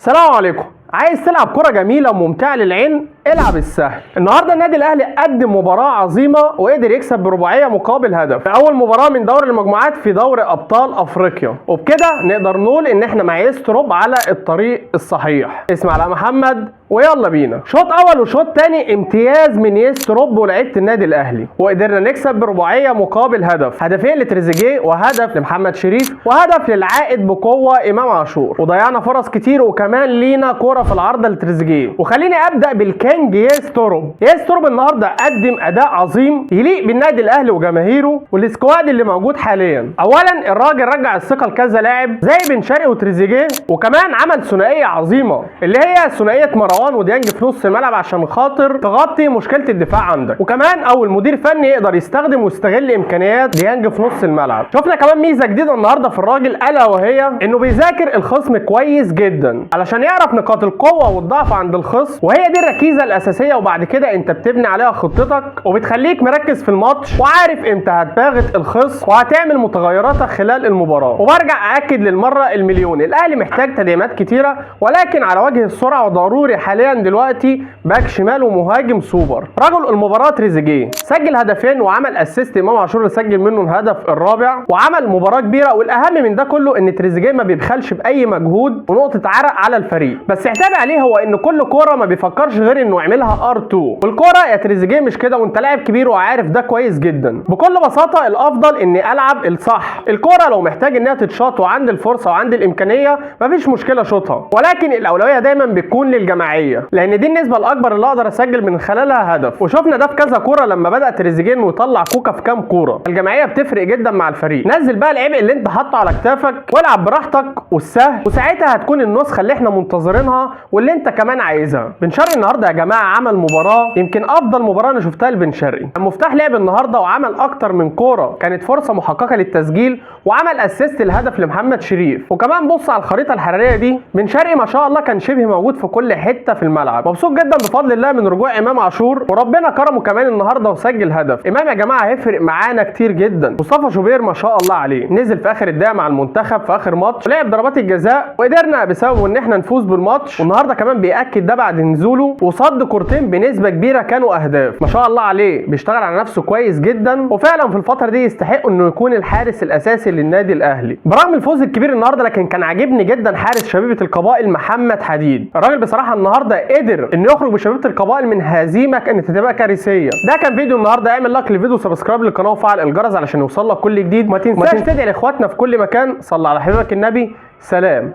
السلام عليكم. عايز تلعب كرة جميلة وممتعة للعين؟ العب السهل. النهارده النادي الاهلي قدم مباراة عظيمة وقدر يكسب برباعية مقابل هدف في اول مباراة من دوري المجموعات في دوري ابطال افريقيا، وبكده نقدر نقول ان احنا مع يستروب على الطريق الصحيح. اسمع على محمد ويلا بينا. شوط اول وشوط تاني امتياز من يستروب ولاعيبة النادي الاهلي، وقدرنا نكسب برباعية مقابل هدف، هدفين لتريزيجيه وهدف لمحمد شريف وهدف للعائد بقوة امام عاشور، وضيعنا فرص كتير وكمان لينا كرة في العارضة لتريزيجيه. وخليني ابدا بالكينج يستروب. يستروب النهارده قدم اداء عظيم يليق بالنادي الاهلي وجماهيره والسكواد اللي موجود حاليا. اولا الراجل رجع الثقه لكذا لاعب زي بن شرقي وتريزيجيه، وكمان عمل ثنائيه عظيمه اللي هي ثنائيه مروان وديانج في نص الملعب عشان خاطر تغطي مشكله الدفاع عندك، وكمان اول مدير فني يقدر يستخدم ويستغل امكانيات ديانج في نص الملعب. شفنا كمان ميزه جديده النهارده في الراجل الا وهي انه بيذاكر الخصم كويس جدا علشان يعرف نقاط القوه والضعف عند الخصم، وهي دي الركيزه الاساسيه، وبعد كده انت بتبني عليها خطتك وبتخليك مركز في الماتش وعارف امتى هتباغت الخصم وهتعمل متغيراتك خلال المباراه. وبرجع اكد للمره المليون، الاهلي محتاج تدعيمات كتيره ولكن على وجه السرعه وضروري حاليا دلوقتي باك شمال ومهاجم سوبر. رجل المباراه تريزيجيه سجل هدفين وعمل اسيست امام عاشور اللي سجل منه الهدف الرابع، وعمل مباراه كبيره. والاهم من ده كله ان تريزيجيه ما بيبخلش باي مجهود ونقطه عرق على الفريق، بس اعتاد عليه هو ان كل كوره ما بيفكرش غير انه يعملها ار2، والكوره يا تريزيجيه مش كده، وانت لاعب كبير وعارف ده كويس جدا. بكل بساطه الافضل اني العب الصح. الكوره لو محتاج انها تتشاط وعند الفرصه وعند الامكانيه مفيش مشكله شوطها، ولكن الاولويه دايما بتكون للجماعيه لان دي النسبه الاكبر اللي اقدر اسجل من خلالها هدف. وشفنا ده في كذا كوره لما بدا تريزيجيه انه يطلع كوكا في كام كوره. الجماعيه بتفرق جدا مع الفريق. نزل بقى العبء اللي انت حاطه على كتافك والعب براحتك والسهل، وساعتها هتكون النسخه اللي احنا منتظرينها واللي انت كمان عايزها. بن شرقي النهارده يا جماعه عمل مباراه يمكن افضل مباراه انا شفتها لبن شرقي. مفتاح لعب النهارده وعمل اكتر من كوره كانت فرصه محققه للتسجيل، وعمل اسيست الهدف لمحمد شريف. وكمان بص على الخريطه الحراريه دي، بن شرقي ما شاء الله كان شبه موجود في كل حته في الملعب. مبسوط جدا بفضل الله من رجوع امام عاشور، وربنا كرمه كمان النهارده وسجل هدف. امام يا جماعه هيفرق معانا كتير جدا. مصطفى شوبير ما شاء الله عليه نزل في اخر الدقيقه مع المنتخب في اخر ماتش ولعب ضربات الجزاء، وقدرنا بسببه ان احنا نفوز بالماتش. والنهارده كمان بياكد ده بعد نزوله وصد كورتين بنسبه كبيره كانوا اهداف. ما شاء الله عليه بيشتغل على نفسه كويس جدا، وفعلا في الفتره دي يستحق انه يكون الحارس الاساسي للنادي الاهلي. برغم الفوز الكبير النهارده لكن كان عاجبني جدا حارس شبيبه القبائل محمد حديد. الراجل بصراحه النهارده قدر انه يخرج بشبيبه القبائل من هزيمه كانت هتبقى كارثيه. ده كان فيديو النهارده. اعمل لايك للفيديو وسبسكرايب للقناه وفعل الجرس علشان يوصلك كل جديد. ما تنساش تدعي لاخواتنا في كل مكان. صلى على حبيبك النبي. سلام.